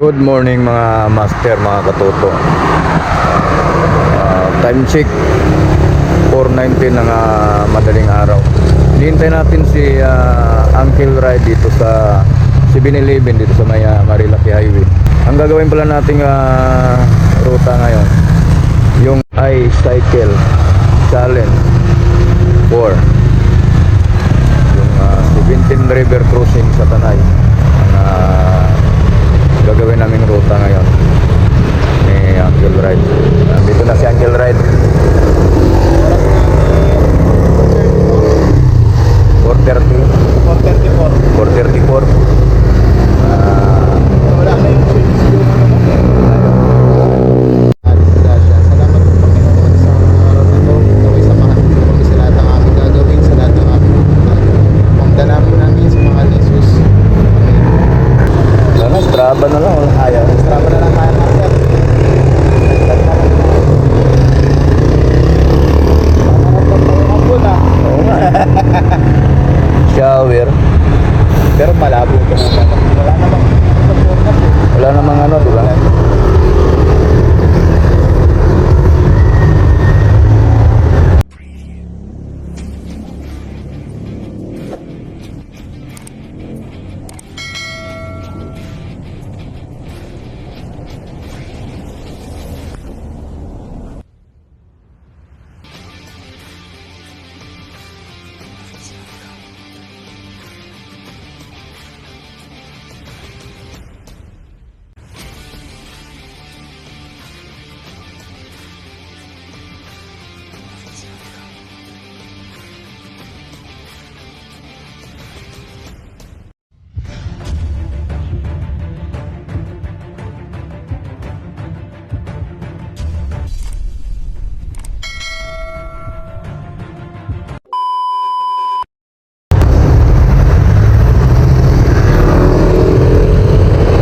Good morning mga master, mga katoto. Time check 4:19 ng madaling araw. Hinihintay natin si Uncle Ride dito sa 7-Eleven dito sa may Marilaki Highway. Ang gagawin pala nating ruta ngayon, yung I-Cycle Challenge 4, yung 17 River Crossing sa Tanay. Gagawin naming ruta ngayon ni Uncle Ride. Dito na si Uncle Ride. 4:34. Wala na yung service yung ano mo. Salamat po Panginoon sa araw na to. Naway samahan po kami sa lahat ng aming gagawin, sa lahat ng aming pangdalangin namin sa mga Jesus. Sana Strava na lang, walang ayaw. Strava na lang tayo, Master. Oo nga. Shower. Pero malabo ka na. Wala namang ano, di ba?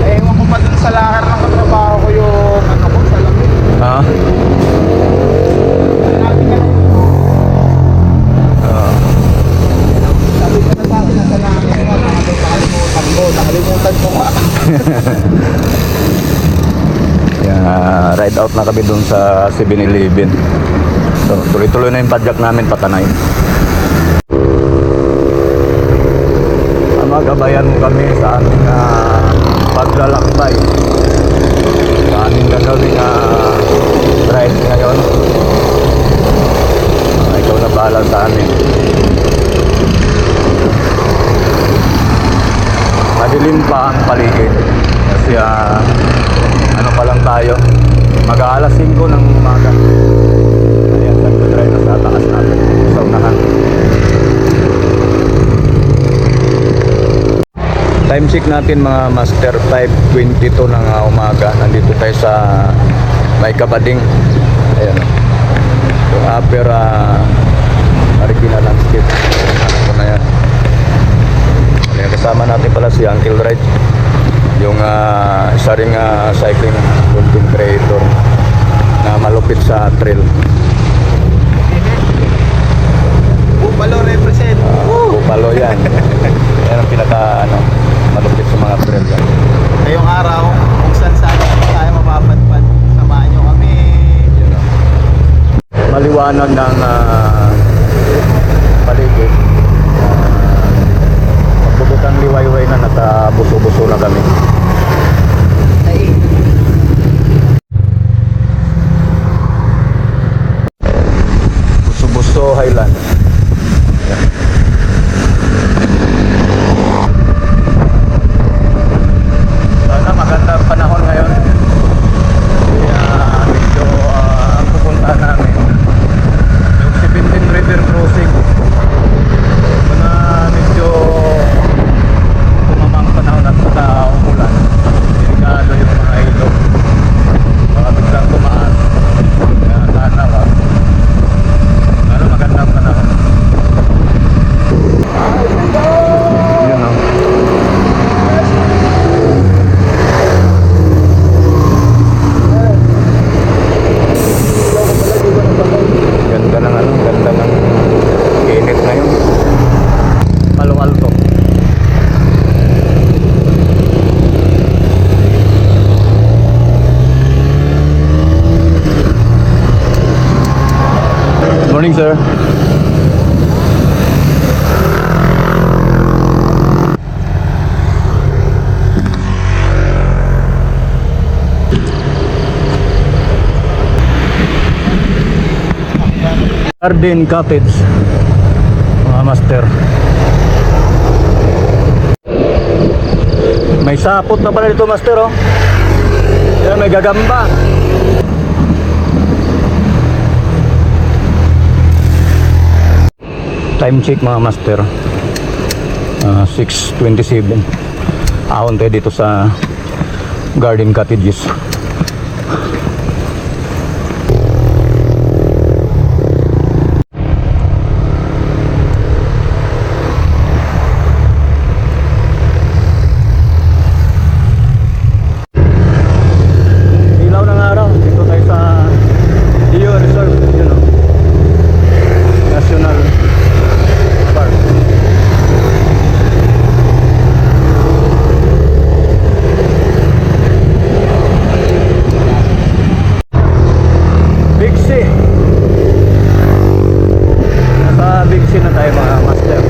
Ewan ko pa dun sa lakar ng katrabaho ko yung ano ko, salamin. Ha? Sabi ka na sa akin na salamin ko, nakalimutan ko nga. Ride out na kami dun sa 7-Eleven. So, tuloy-tuloy na yung padyak namin patanay. Magabayan mo kami sa aming paglalakbay, sa aming gagawing ride ngayon. Ikaw na bahala sa amin. Madilim pa ang paligid kasi ano pa lang tayo, mag-aalas 5 ng umaga. Ayan, nagtutry na sa taas natin sa unahan. Time check natin mga master, 5:22 ng umaga. Nandito tayo sa may Kabading. Ayan, yung upper Marikina landscape. Ano ko na yan. Ayan, kasama natin pala si Uncle Ride, yung isa ring cycling content creator na malupit sa trail. Bupalo represent. Bupalo yan. Yan ang pinaka malupit sa mga trail yan. Ngayong araw, kung saan tayo mapapadpad, samahan nyo kami. Maliwanag ng paligid. Magbubutang liwayway na, nakabuso-buso na kami. Buso-buso Highland. Yan. Sana maganda ang panahon ngayon. Kaya medyo ang pupuntahan namin yung 17 River Crossing. Medyo tumamang panahon at umulan. morning, sir. Garden Cottage, mga master. May sapot na pala dito, master, oh. Yan, may gagamba. Time check, mga master. 6:27. Ahon tayo dito sa Garden Cottages. Ilaw ng araw. Dito tayo sa Dio Reserve, yun, oh. National Park. Big C. Nasa Big C na tayo, mga master.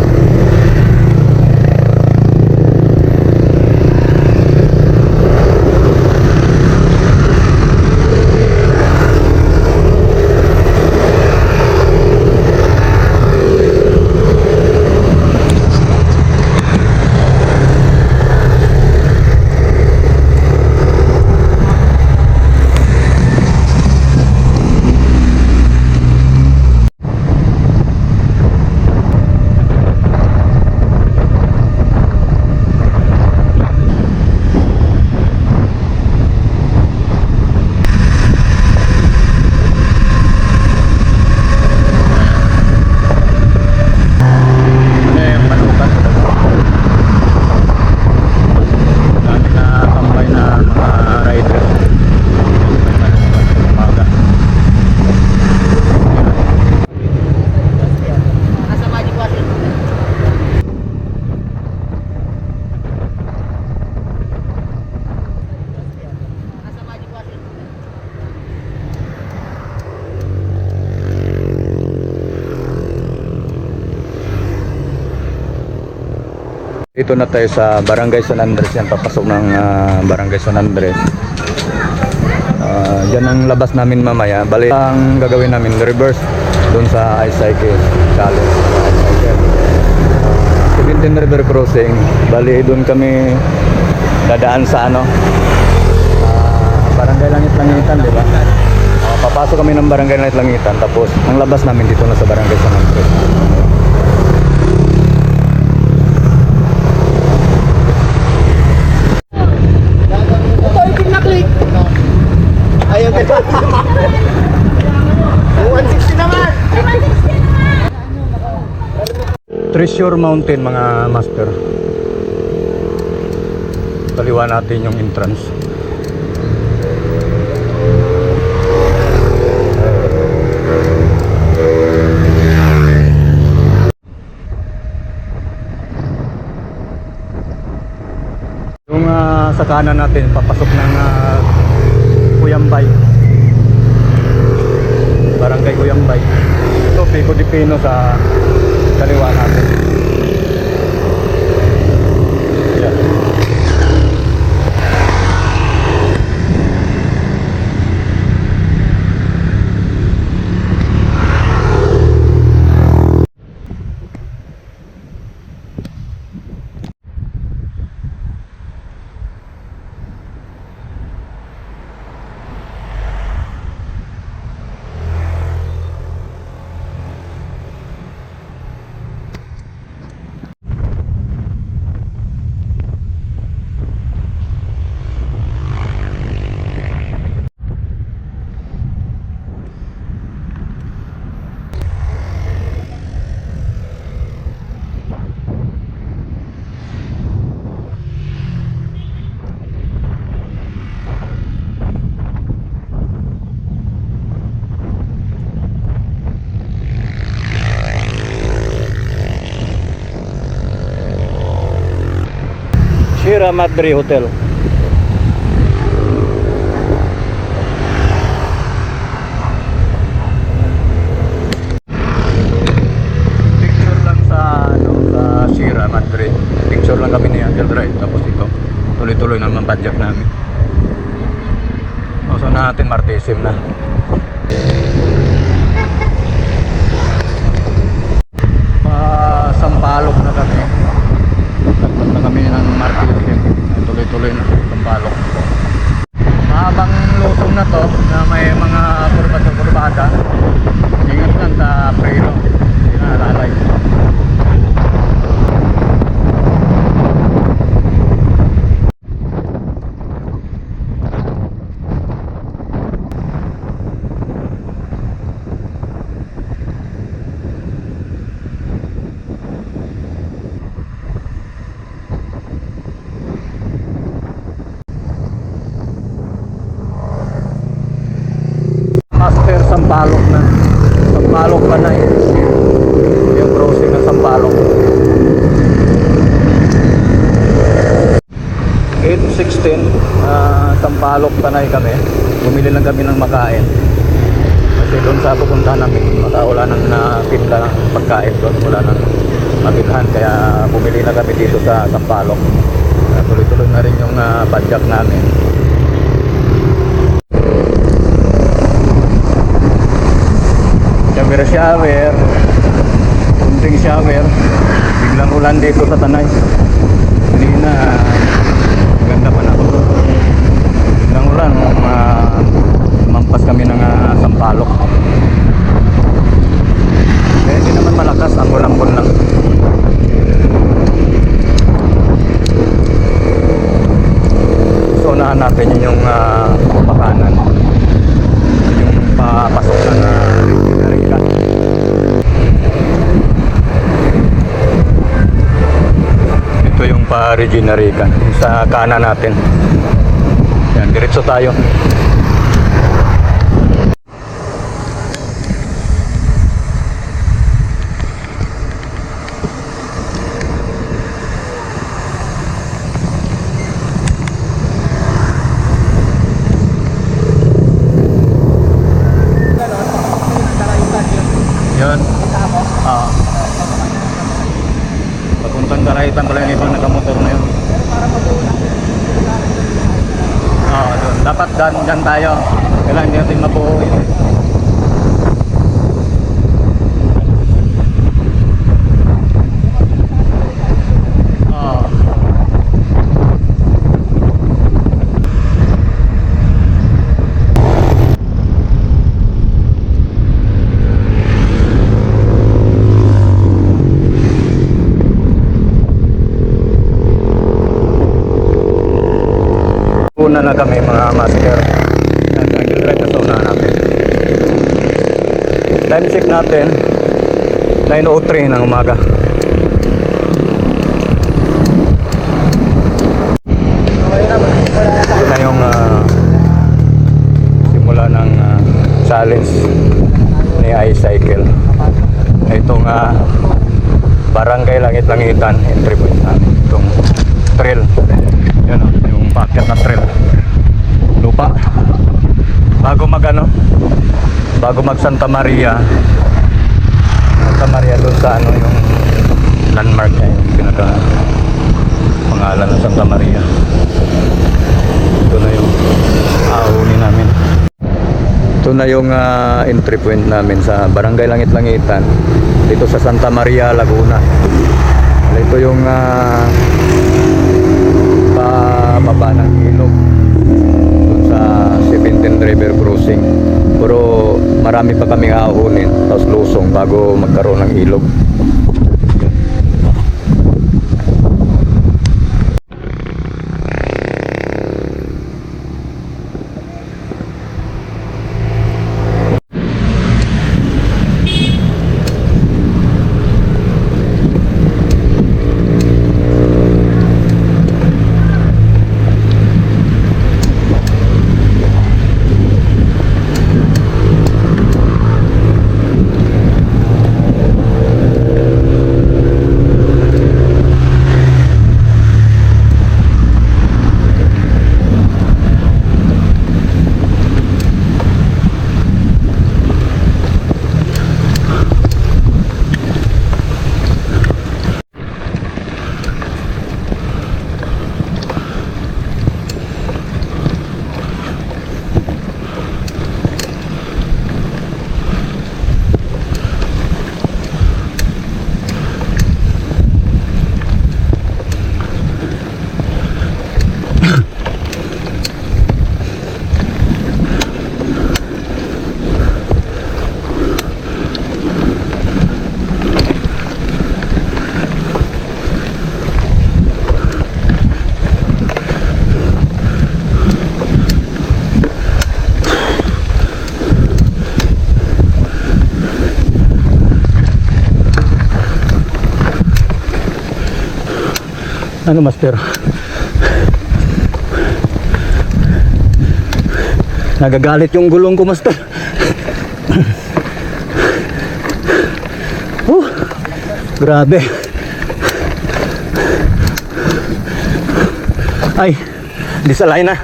Dito na tayo sa Barangay San Andres. Yan, papasok ng Barangay San Andres. Diyan ang labas namin mamaya. Bali, ang gagawin namin, reverse doon sa iCycle challenge. 17 River Crossing. Bali, doon kami dadaan sa Barangay Langit-Langitan, di ba? Papasok kami ng Barangay Langit-Langitan. Tapos, ang labas namin dito na sa Barangay San Andres. Ayaw ka. 160 naman. Treasure Mountain, mga master. Kaliwa natin yung entrance. Yung sa kanan natin, papasok ng Cuyambay. Barangay Cuyambay. Ito, Pico de Pino sa kaliwa natin. Yan. Sierra Madre Hotel. Susunod natin Martisim na. Sampalok na kami. Tagpat na kami ng Martisim. Tuloy-tuloy na Sampalok. Mahabang lusong na to na may mga kurbada. Ingat lang sa preno. Hindi na alalay. Master Sampalok na. Sampalok pa na yun. Yung crossing ng Sampalok. 8:16 Sampalok Tanay kami. Bumili lang kami ng makain. Kasi doon sa pupuntahan namin, wala nang natinda ng pagkain doon. Wala nang mabilhan. Kaya bumili na kami dito sa Sampalok. Tuloy-tuloy na rin yung badjak namin. Shower, kunting shower, biglang ulan dito sa Tanay. Kanina ganda pa na ako. Biglang ulan, mampas kami ng Sampalok. Hindi naman malakas, ambon-ambon lang. So unahan natin yung pakanan, yung papasok ng Regina. Ito yung pa Regina Rica sa kanan natin. Yan, diretso tayo. Yun. Papuntang Karaitan pala yung ibang nakamotor na yun. Doon. Dapat dyan tayo. Kailangan hindi natin mabuo yun. Una na kami mga master. Nag-drive na ito na natin. Time check natin 9:03 ng umaga. Ito na yung simula ng challenge ni iCycle. Itong Barangay Langit-Langitan entry point namin. Itong trail. Yan yung paakyat na trail. Lupa. Bago mag Santa Maria. Santa Maria doon sa yung landmark niya, yung pinaka pangalan ng Santa Maria. Ito na yung ahunin namin. Ito na yung entry point namin sa Barangay Langit-Langitan dito sa Santa Maria, Laguna. Ito yung pababa ng ilog dun sa 17 River Crossing. Pero marami pa kaming ahunin tapos lusong bago magkaroon ng ilog. Ano, master? Nagagalit yung gulong ko, master. Grabe. Ay, disalay na.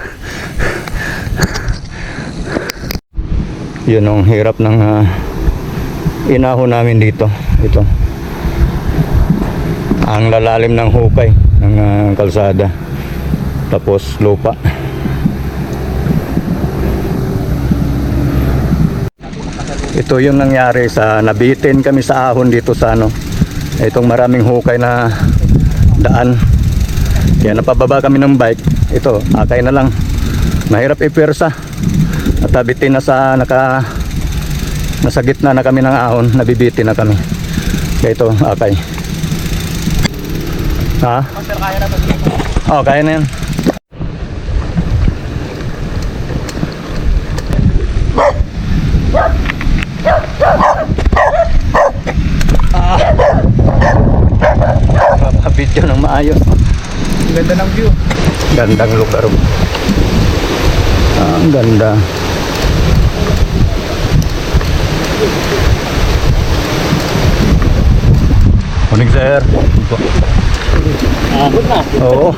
Yun ang hirap ng inahon namin dito. Ito. Ang lalalim ng hukay ng kalsada. Tapos lupa. Ito yung nangyari sa nabitin kami sa ahon dito sa ano. Itong maraming hukay na daan. Kaya napababa kami ng bike. Ito, akay na lang. Mahirap ipwersa. At nabitin na sa nasa gitna na kami ng ahon, nabibitin na kami. Kaya ito, akay. Ha? Master, kaya na ba? Oh, kaya na yan. Video ng maayos. Ganda ng view. Gandang lugar. Ang ganda. Morning, sir. Good na. Oo.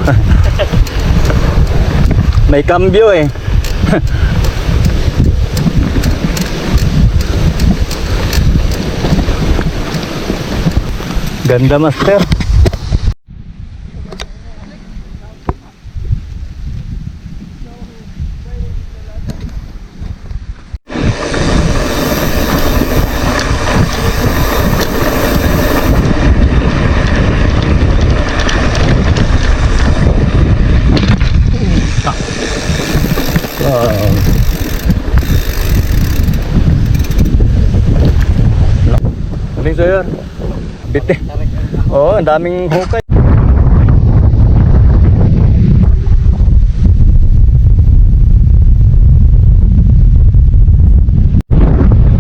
May cambio eh. Ganda, master. Wow. Morning, sir. Bite. Oo, ang daming hukay.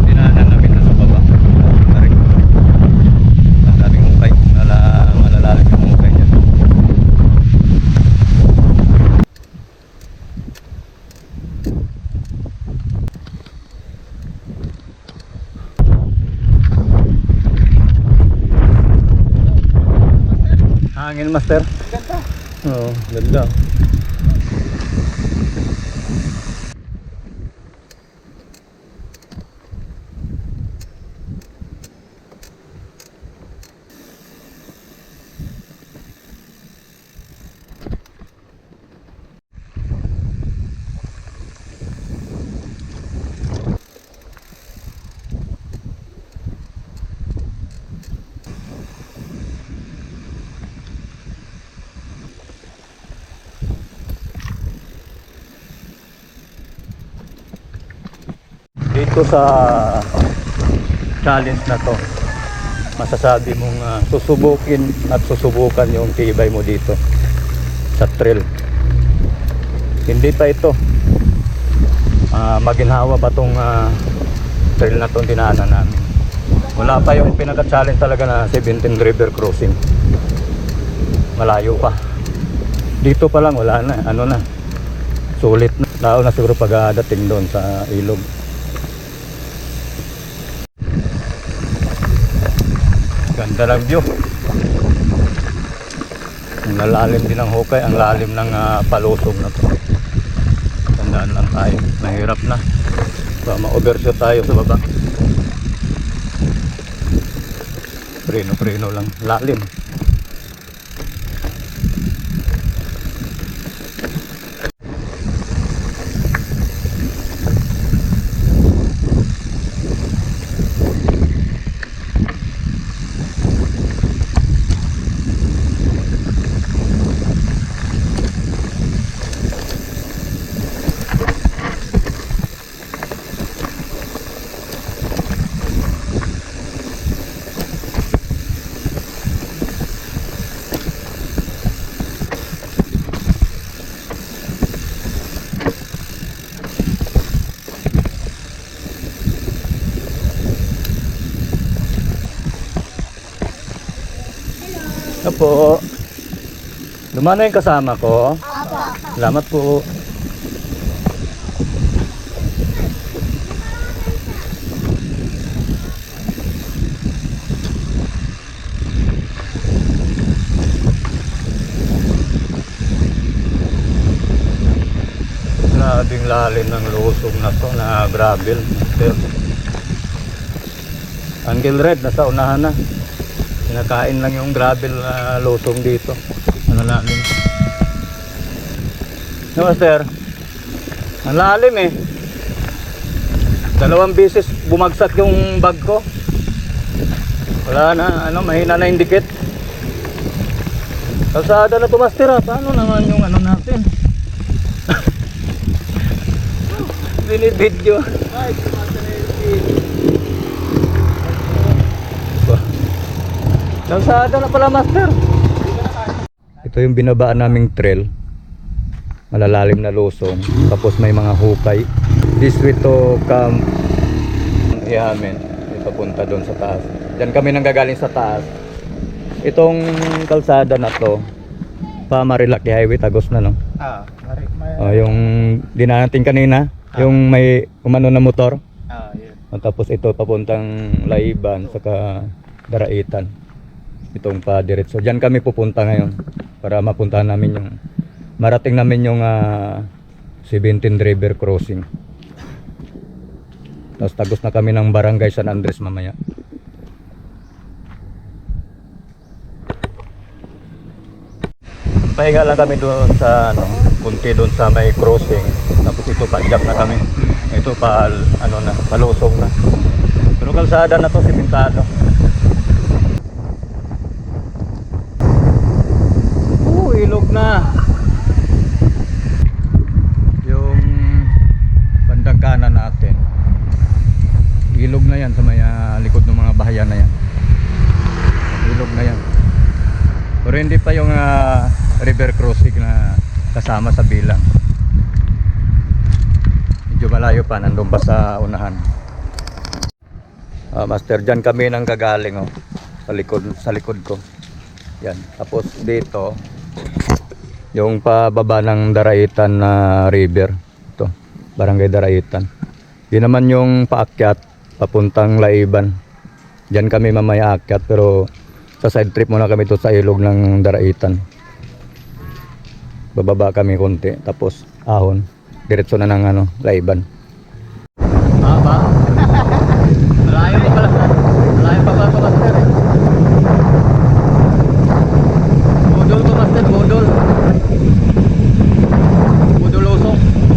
Dinaanan namin na sa baba. Ang daming hukay. Malalalim yung hukay niya. Hangin, master. Ganda. Oo, ganda. Dito sa challenge na to, masasabi mong susubukin at susubukan yung tibay mo dito sa trail. Hindi pa ito maginhawa pa tong trail na to dinaanan namin. Wala pa yung pinaka-challenge talaga na 17 river crossing. Malayo pa. Dito pa lang wala na, ano na, sulit na. Tao na siguro pagdating doon sa ilog. Ganda ng view. Ang lalalim din ng hukay, ang lalim ng palusog na to. Tandaan lang tayo, mahirap na. So, ma-overshoot tayo sa baba. Preno lang, lalim. Opo. Lumana yung kasama ko. Salamat po. Grabing lalim ng lusog na to na gravel. Angle Red nasa unahan na. Kinakain lang yung gravel na lusong dito. Ano lalim? No, master. Ang lalim eh. 2 beses bumagsak yung bag ko. Wala na, ano, mahina na yung dikit. Kalsada na to, master, ha? Paano naman yung ano natin? Binibidyo. Kalsada na pala, master. Ito yung binabaan naming trail. Malalalim na lusong. Tapos may mga hukay. This way to come Ihamen. Papunta doon sa taas. Diyan kami nanggagaling sa taas. Itong kalsada na to, pa Marilaki Highway, tagos na, no? Yung dinanating kanina, yung may umano na motor. Yun. Tapos ito papuntang Laiban saka Daraitan. Itong pa diretso. Diyan kami pupunta ngayon para mapuntahan namin yung marating namin yung 17 River Crossing. Tapos tagos na kami ng Barangay San Andres mamaya. Pahinga lang kami doon sa ano, kunti doon sa may crossing. Tapos ito pa-jack na kami. Ito pa ano na, palusong na. Pero kalsada na to, simentado. Ilog na. Yung bandang kanan natin. Ilog na yan sa may likod ng mga bahayan na yan. Ilog na yan. Pero hindi pa yung river crossing na kasama sa bilang. Medyo malayo pa, nandun pa sa unahan. Master, dyan kami nang gagaling, oh. Sa likod ko. Yan. Tapos dito yung pababa ng Daraitan na river. Ito, Barangay Daraitan. Yun naman yung paakyat papuntang Laiban. Diyan kami mamaya aakyat, pero sa side trip muna kami to sa ilog ng Daraitan. Bababa kami konti, tapos ahon. Diretso na ng ano, Laiban. Ba? Malayo pa pala. Malayo pa pala, master. Budol to, master, budol.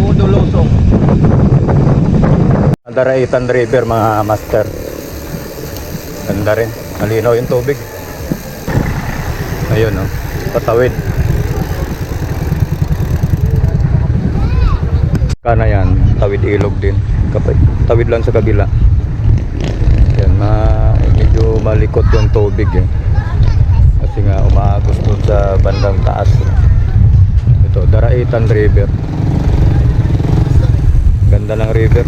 Budol-losong. Daraitan River, mga master. Ganda rin. Malinaw yung tubig. Ayun, oh. Patawid. Kana yan, tawid ilog din. Tawid lang sa kabila. Yan, medyo malikot yung tubig eh. Kasi nga umaagos doon sa bandang taas. Ito, Daraitan River. Ganda ng river.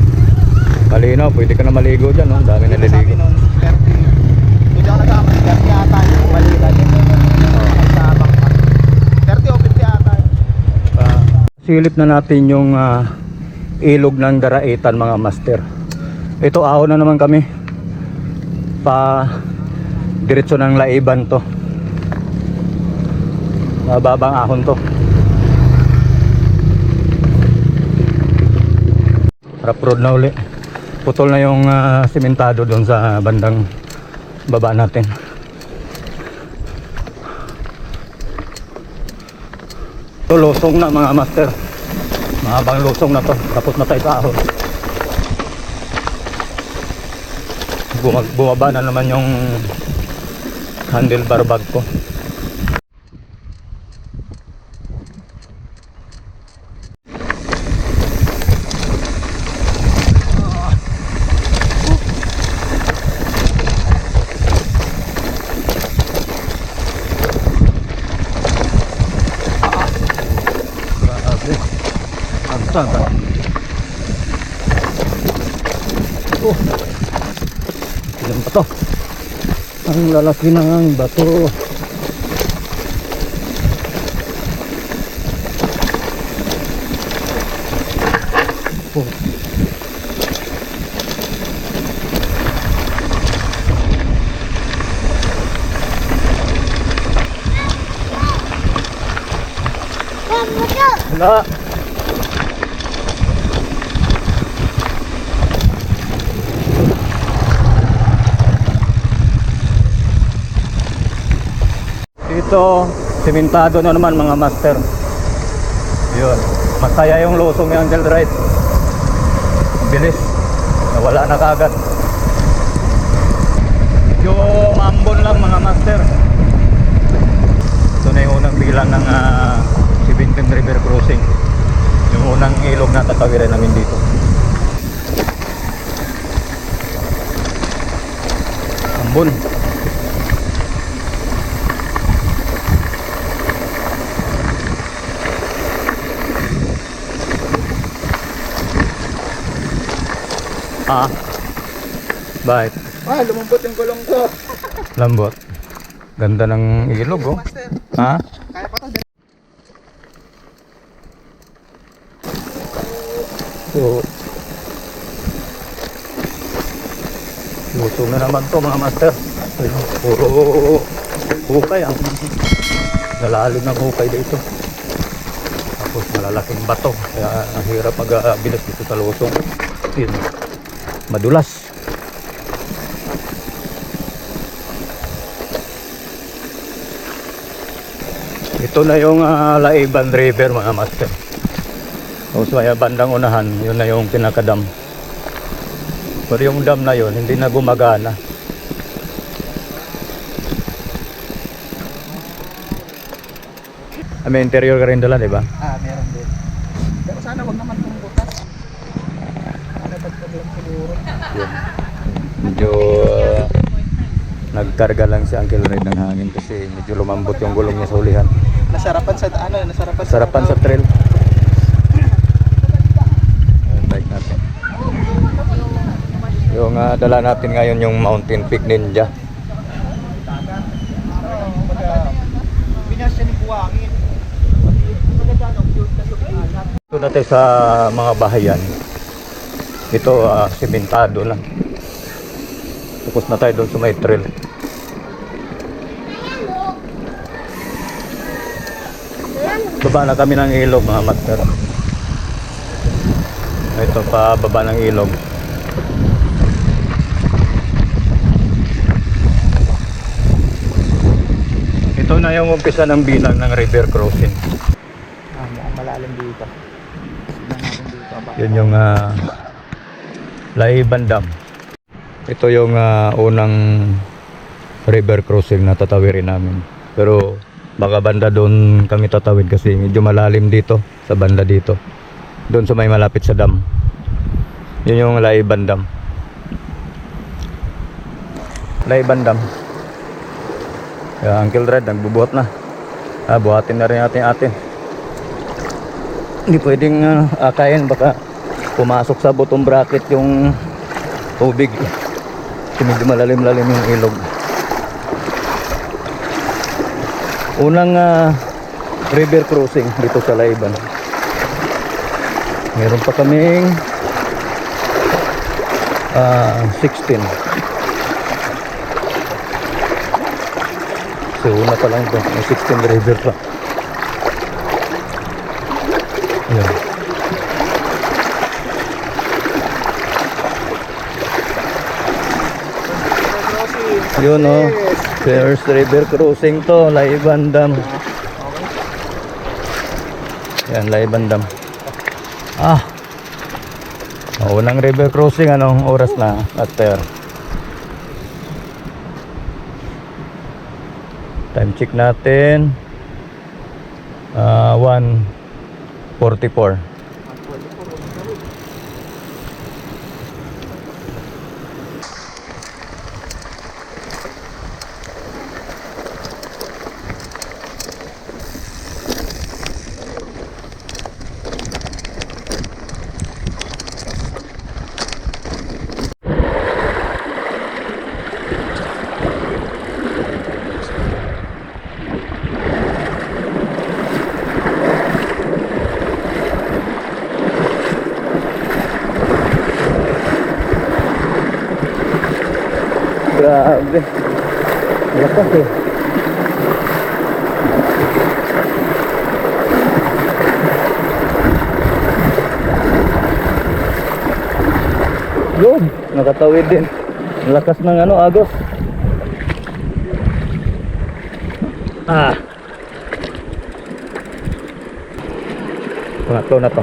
Malinaw, pwede ka na maligo dyan, no? Dami naliligo. Hindi ako nagkama, 30 ata yung malila. Sa Bangkok. 30 o 50 ata. Silip na natin yung ilog ng Daraitan, mga master. Ito, ahon na naman kami. Pa diretso ng Laiban to. Mababang ahon to. Rough road na uli. Putol na yung simentado doon sa bandang baba natin. Ito, lusong na, mga master. Mahabang lusong na to. Tapos na tayo sa ahon. Bumaba na naman yung handlebar bag ko. Agtaga. Oh. Ilan pa to? Ang lalaki ng bato. Wala. Dito, simentado na naman mga master. Yun. Masaya yung lusong ni Uncle Ride. Bilis. Nawala na kagad. Yung ambon lang mga master. Ito na yung unang bilang ng 17 River Crossing. Yung unang ilog na tatawiran namin dito. Ambon. Ah. Bakit? Lumambot yung gulong ko. Lambot. Ganda ng ilog oh. Master, Ha? kaya pa to. So, lusong na naman to mga master. Ayun, puro hukay ang nalalim ng hukay dito. Tapos malalaking bato. Kaya ang hirap mag-bilis dito sa lusong. Yun, madulas. Ito na yung Laiban River mga master. Tapos may bandang unahan, yun na yung pinakadam. Pero yung dam na yun, hindi na gumagana. May interior ka rin dala, di ba? Meron din. Pero sana wag naman itong butas. Dagdag lang siguro. Yun. Medyo nagkarga lang si Uncle Red ng hangin kasi medyo lumambot yung gulong niya sa hulihan. Nasarapan sa Sarapan sa trail. Ayan, bike natin. Yung dala natin ngayon yung Mountain Peak Ninja. Pinasya ni Buwangin. Ito natin sa mga bahayan. Ito simentado lang. Tapos na tayo doon sa may trail. Baba na kami ng ilog mga master. Ito pa baba ng ilog. Ito na yung umpisa ng bilang ng river crossing. Mukhang malalim dito. Yun yung Laiban Dam. Ito yung unang river crossing na tatawirin namin. Pero baka banda doon kami tatawid kasi medyo malalim dito sa banda dito. Doon sa may malapit sa dam. Yun yung Laiban Dam. Laiban Dam. Kaya Uncle Red nagbubuhat na. Buhatin na rin natin atin. Hindi pwedeng akayin, baka pumasok sa bottom bracket yung tubig. Kasi medyo malalim-lalim yung ilog. Unang river crossing dito sa Laiban. Meron pa kaming 16. So una pa lang ito, may 16 river pa. Ayan. Yun o, first river crossing to, Laiban Dam. Yan, Laiban Dam. Unang river crossing, anong oras na, Master? Time check natin 1:44. Grabe. Lakas eh. Yun, nakatawid din. Ang lakas ng ano, agos. Ah. Pangatlo na to.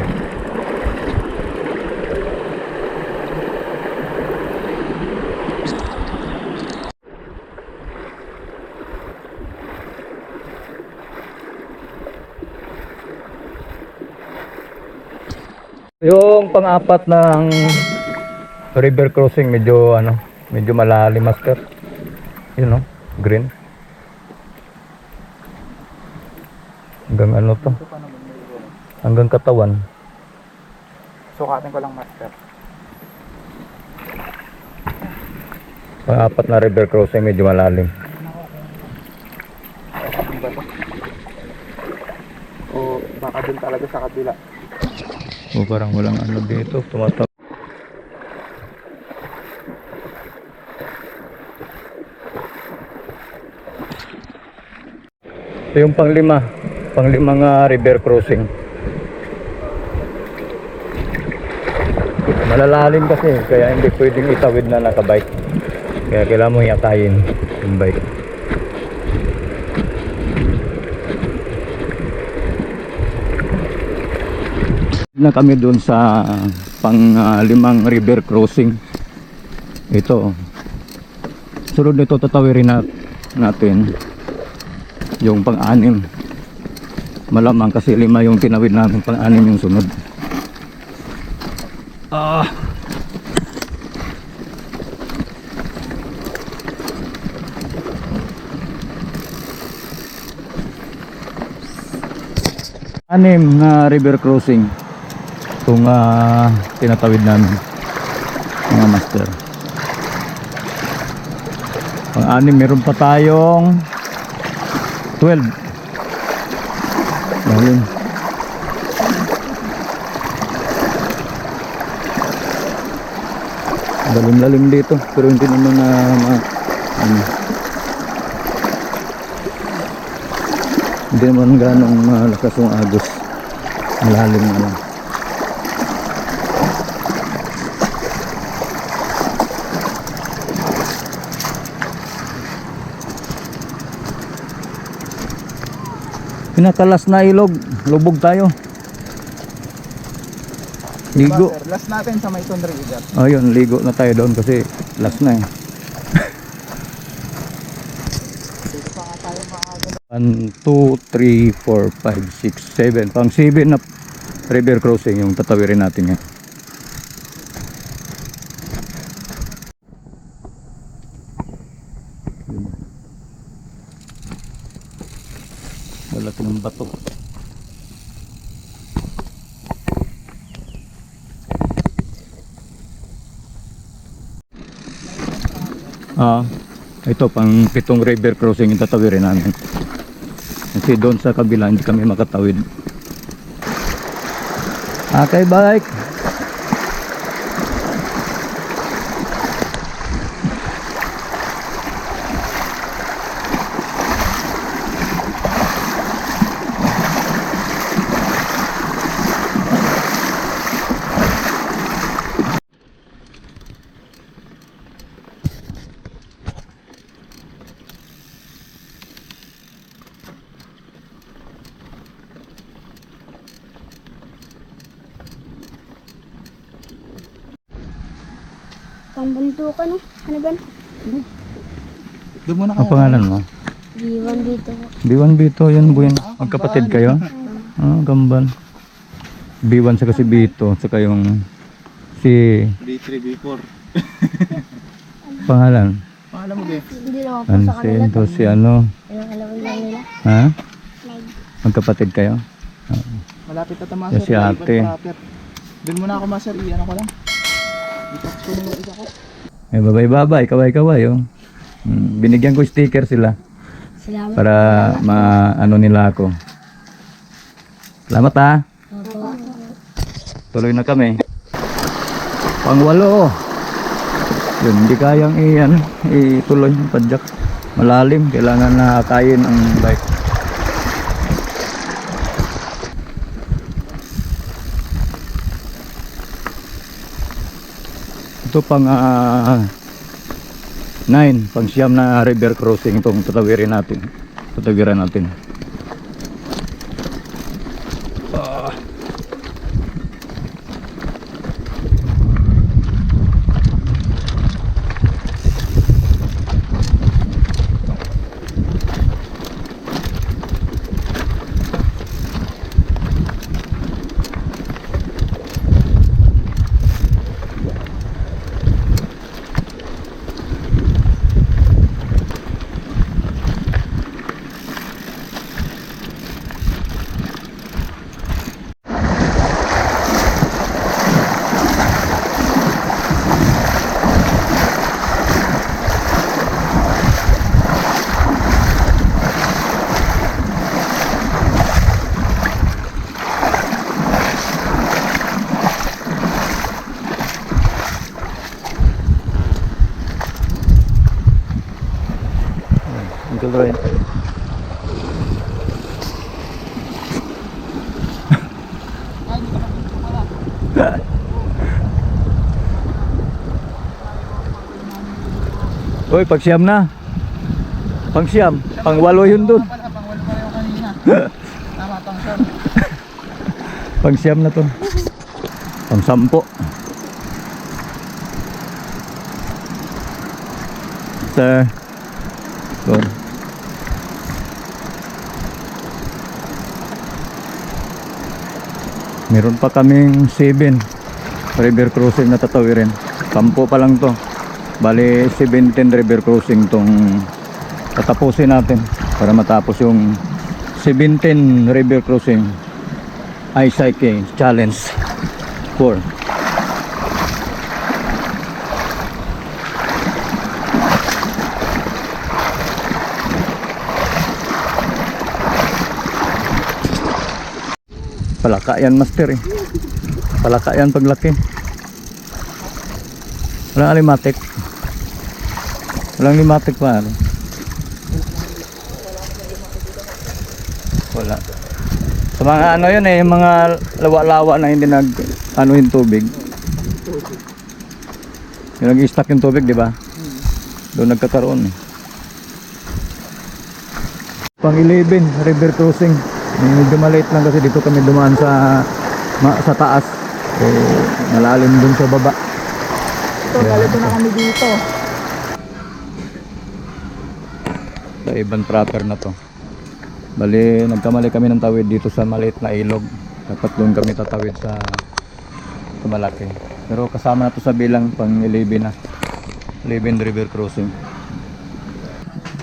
Yung pang-apat ng river crossing medyo ano, medyo malalim, master. Yun no, green. Hanggang ano to? Hanggang katawan. Sukatin ko lang, master. Pang-apat na river crossing medyo malalim. Ano ba to? O baka dun talaga sa kabila. O parang walang ano dito, tumataw. Ito yung panglimang river crossing. Malalalim kasi, kaya hindi pwedeng itawid na nakabike. Kaya kailangan mo yatayin yung bike. Na kami doon sa pang-limang river crossing. Ito. Sunod nito tatawirin natin yung pang-anim. Malamang kasi 5 yung tinawid namin, pang-anim yung sunod. Anim na river crossing kung tinatawid namin mga master. Pang-anim, meron pa tayong 12. Ayun. Lalim-lalim dito pero hindi naman na ano, hindi naman ganong malakas yung agos. Malalim na lang. Pinakalas na ilog, lubog tayo. Ligo. Master, last natin sa may Tundra River. Ayun, ligo na tayo doon kasi last na eh. Dito pa nga tayo maaga. 1, 2, 3, 4, 5, 6, 7. Pang 7 na river crossing yung tatawirin natin yan. Lalaki ng bato. Ito pang 7 river crossing yung tatawirin namin. Kasi doon sa kabila hindi kami makatawid. Okay, bike. Pambuntukan no? Ano ba? Doon muna Ang pangalan mo? B1 dito. B1, B2, yun buwan. Magkapatid kayo? Gambal. B1 saka si B2, saka yung si B3, B4. pangalan. Pangalan mo, Be? Hindi naman po sa kanila. Ansin to si ano? Yung alam lang nila. Ha? Magkapatid kayo? Malapit na tama, Yan sir. si ate. Doon muna ako, master. Iyan ako lang. Detox ko muna isa ko. Eh, babay-babay, kaway-kaway oh. Binigyan ko sticker sila Salamat. para ano nila ako. Salamat ha. Tuloy na kami. Pang 8. Yun, hindi kayang ituloy yung padjak. Malalim, kailangan na kayin ang bike. Ito pang 9, pang siyam na river crossing itong tatawiran natin. Uncle Roy. Uy, pagsyam na. Pangsyam, pangwalo yun dun. Pangwalo pa rin kanina. Tama, pangsyam. Pangsyam na to. Pangsampo. Sir. Good. Meron pa kaming 7 river crossing na tatawirin. 10 pa lang to. Bali 17 river crossing tong tatapusin natin para matapos yung 17 river crossing Ice Cycling Challenge 4. Palaka yan, master eh. Palaka yan paglaki. Walang alimatik. Walang limatik pa. Ano? Wala. Sa mga ano yun eh, yung mga lawa-lawa na hindi nag ano yung tubig. Yung nag-stack yung tubig, di ba? Doon nagkakaroon eh. Pang 11 river crossing. Medyo maliit lang kasi dito kami dumaan sa taas. Malalim dun sa baba. Ito, galito na kami dito. Sa ibang proper na to. Bali, nagkamali kami ng tawid dito sa maliit na ilog. Dapat doon kami tatawid sa malaki. Pero kasama na to sa bilang pang 11 na. 11 river crossing.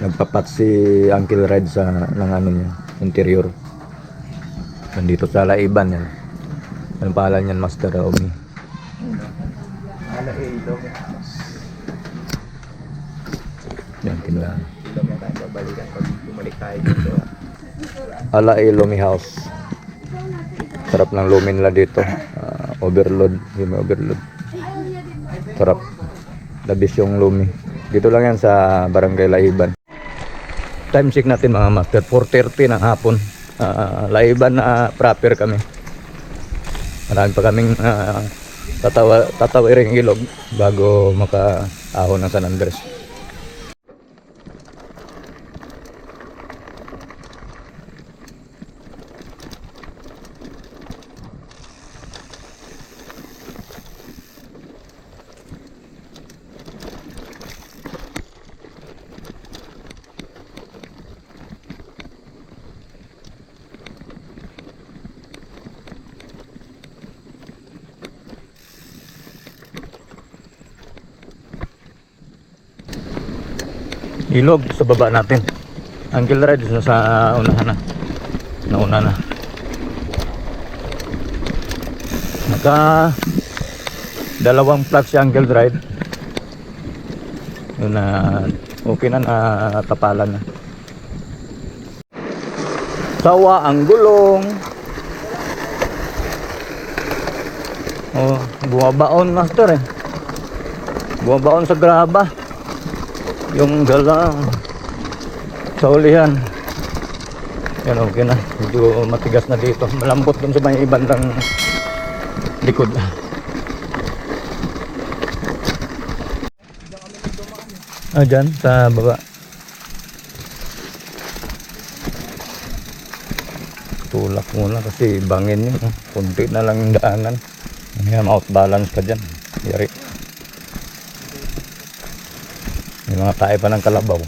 Nagpapat si Uncle Red sa ng ano niya, interior. Nandito sa Laiban yan. Anong pangalan niyan, Master Omi? Yan, kinala. Ala Lomi House. Sarap ng lumi nila dito. Overload. Yung overload. Sarap. Labis yung lumi. Dito lang yan sa Barangay Laiban. Time check natin mga master. 4:30 ng hapon. Laiban na proper kami. Marami pa kaming tatawiring ilog bago makaahon ng San Andres. Ilog sa baba natin. Uncle Red sa unahan na. Nauna na. Naka dalawang flat si Uncle Red. Yun na okay na, natapalan na. Sawa ang gulong. Oh, bumabaon master eh. Bumabaon sa graba. Yung dalang sa ulihan. Yan, okay na. Medyo matigas na dito. Malambot dun sa may ibandang likod. Dyan sa baba. Tulak muna kasi bangin yun. Kunti na lang yung daanan. Ayan, out balance ka dyan. Yari. May mga tae pa ng kalabaw.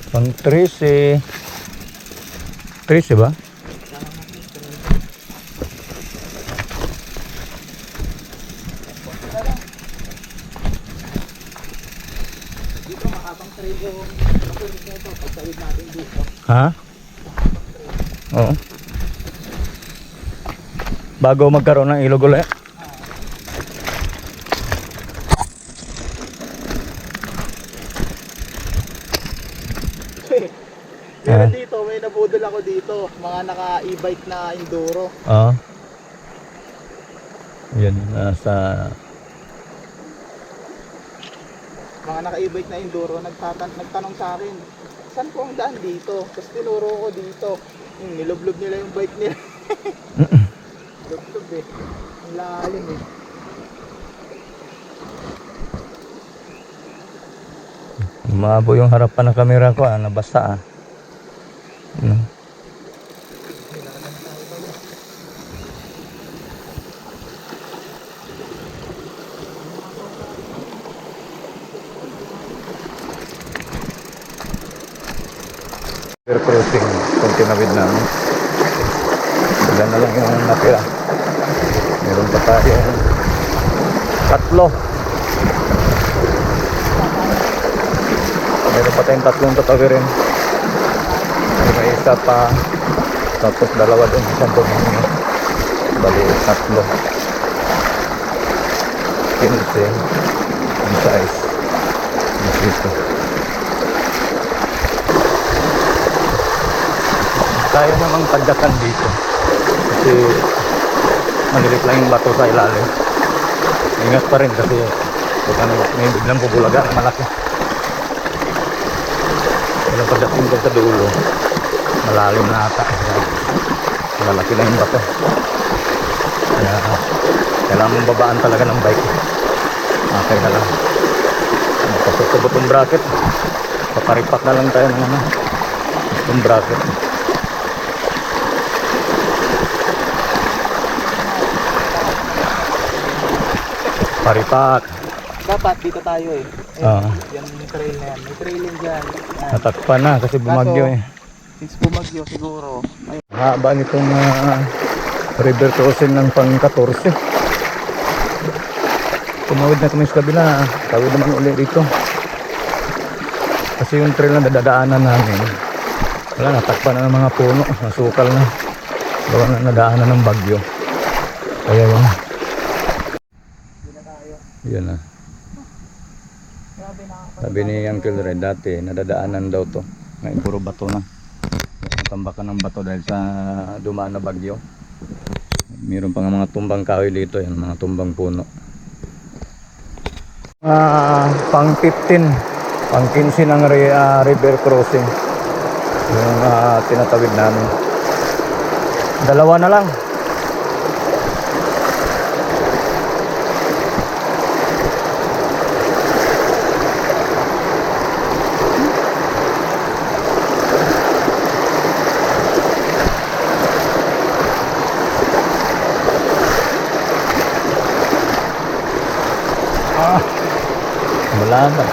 Pang 13. 13 ba? Ha? Oo. Bago magkaroon ng ilog ulit. Pero dito, may nabudol ako dito. Mga naka-e-bike na enduro. Oo. Yan, nasa... Mga naka-e-bike na enduro, nagtanong sa akin, saan po ang daan dito? Tapos tinuro ko dito. Nilublob nila yung bike nila. Lublob eh. Ang lalim eh. Umabo yung harapan ng kamera ko, nabasa ah. Ano? River crossing kung tinawid namin. Ilan na lang yung natira. Meron pa tayo 3. Meron pa tayong 3 tatawirin. May isa pa. Tapos 2 doon. Isang tumingin. Bali 3. 15. 16. 17. Kaya namang tagdakan dito kasi malilit lang yung bato sa ilalim. Ingat pa rin kasi may biglang bubulaga na malaki. Walang pagdating dyan sa dulo, malalim na ata, malaki lang yung bato. Kaya kailangan mong babaan talaga ng bike. Okay na lang, napasok sa butong bracket, paparipak na lang tayo ng butong bracket. Paripak. Dapat dito tayo eh. Oo. Yan yung trail na yan. May trail yan dyan. Yan. Natakpan na kasi bumagyo eh. Since bumagyo siguro. Ay, Haba nitong river crossing ng pang 14. Tumawid na kami sa kabila. Tawid naman ulit dito. Kasi yung trail na dadaanan namin, wala, natakpan na ng mga puno. Nasukal na. Gawa na nadaanan ng bagyo. Kaya yun. Yan na. Sabi ni Uncle Red dati nadadaanan daw to. Ngayon puro bato na. Tambakan ng bato dahil sa dumaan na bagyo. Mayroon pa nga mga tumbang kahoy dito, yan, mga tumbang puno. Pang 15, pang 15 ng river crossing. Yung tinatawid namin. 2 na lang. Wala na.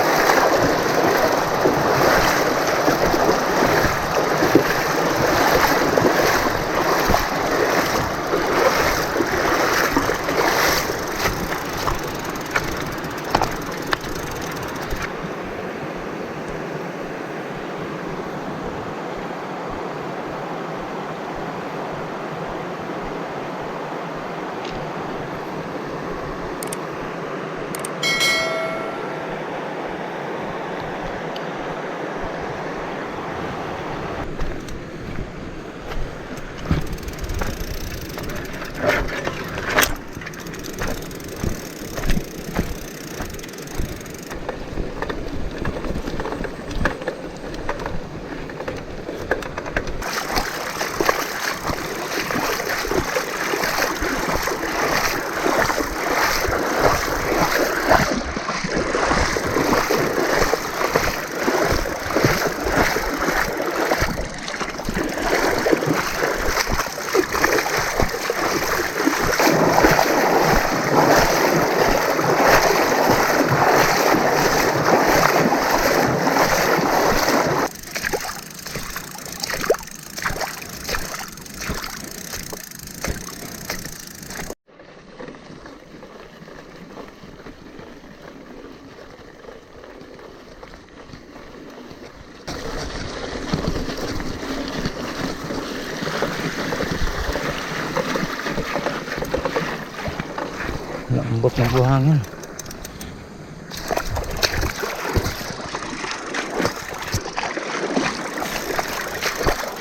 abot ng buhangin.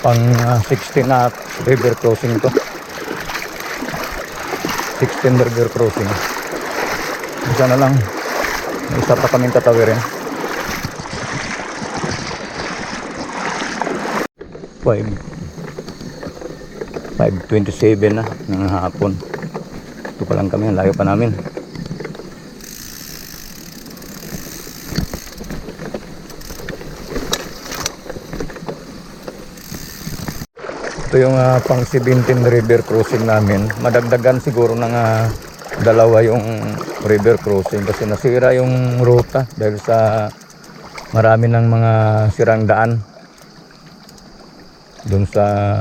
Pang 16 na river crossing to. 16 river crossing. Isa na lang. May isa pa kaming tatawirin. 5:27 na ng hapon. Ito pa lang kami, layo pa namin. Ito yung pang 17 river crossing namin. Madagdagan siguro ng dalawa yung river crossing kasi nasira yung ruta dahil sa marami ng mga sirang daan dun sa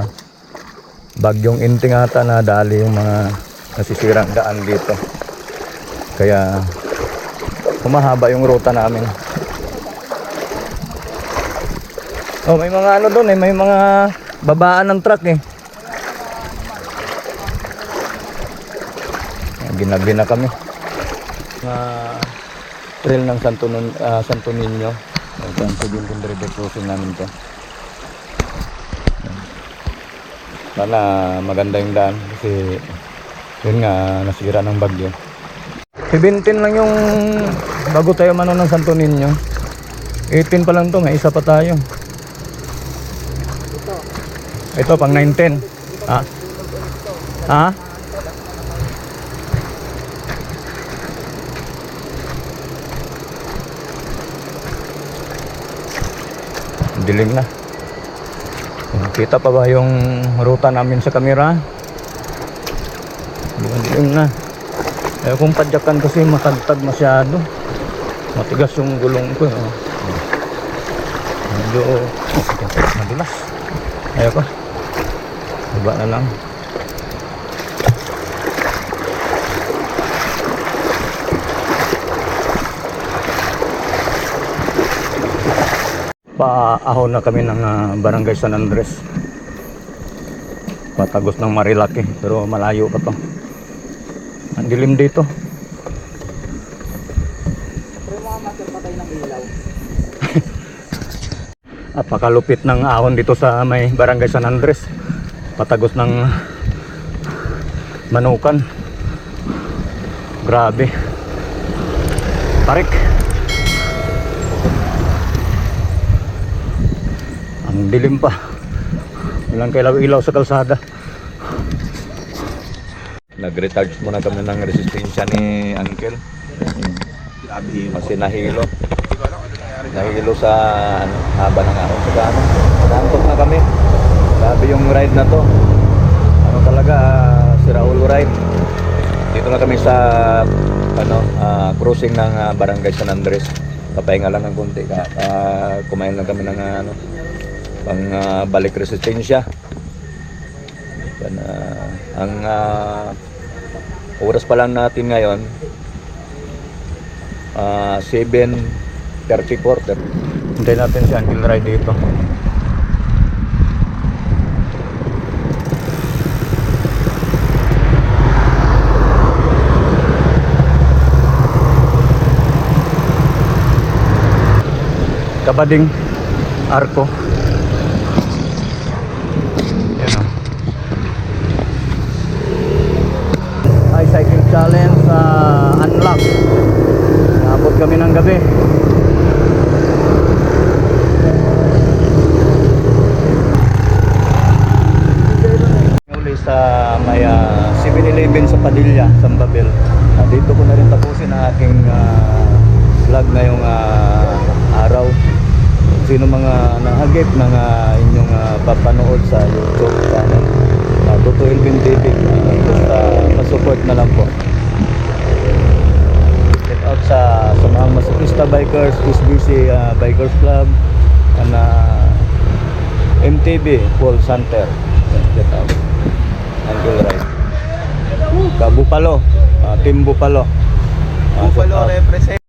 bagyong Inting ata na dali yung mga nasisirang daan dito, kaya humahaba yung ruta namin. Oh, may mga ano doon may mga babaan ng truck Ginabi na kami. Trail ng Santo Niño. Ito ang Subintin River Crossing namin to. Sana maganda yung daan kasi yun nga nasira ng bagyo. 17 lang yung bago tayo mano ng Santo Niño. 18 pa lang to, may isa pa tayo. Ito pang 19. Ha? Dilim na. Kita pa ba yung ruta namin sa kamera? Dilim na. Ayaw kong padyakan kasi matagtag masyado. Matigas yung gulong ko. Medyo madulas. Ayaw ko. Baba na lang. Paahon na kami ng Barangay San Andres. Patagos ng Marilaki, pero malayo pa to. Ang dilim dito. Pero mga master patay ng ilaw. Napakalupit ng ahon dito sa may Barangay San Andres. Patagos ng Manukan. Grabe. Tarik. Ang dilim pa. Walang kailaw-ilaw sa kalsada. Nag-recharge muna kami ng resistensya ni Uncle. Kasi nahilo. Nahilo sa haba ng araw. Saka naantok na kami. Sabi yung ride na to. Ano talaga, si Raul ride. Dito na kami sa crossing ng Barangay San Andres. Papahinga lang ng konti. Kumain lang kami ng pang balik resistensya. Ang oras pa lang natin ngayon 7:34. Hintayin natin si Uncle Ray dito. Kabading Arco. Cycling challenge unlock. Naabot kami ng gabi. Uli sa may 7-Eleven sa Padilla, San Babel. Dito ko na rin tapusin ang aking vlog ngayong araw. Sino mga nahagip ng inyong papanood sa YouTube channel Toto Elvin TV, pa-support na lang po. Check out sa mga Masokista Bikers, SBC Bikers Club, and MTB Paul Center. Check out Uncle Ray. Bupalo, Team Bupalo. Buffalo represent.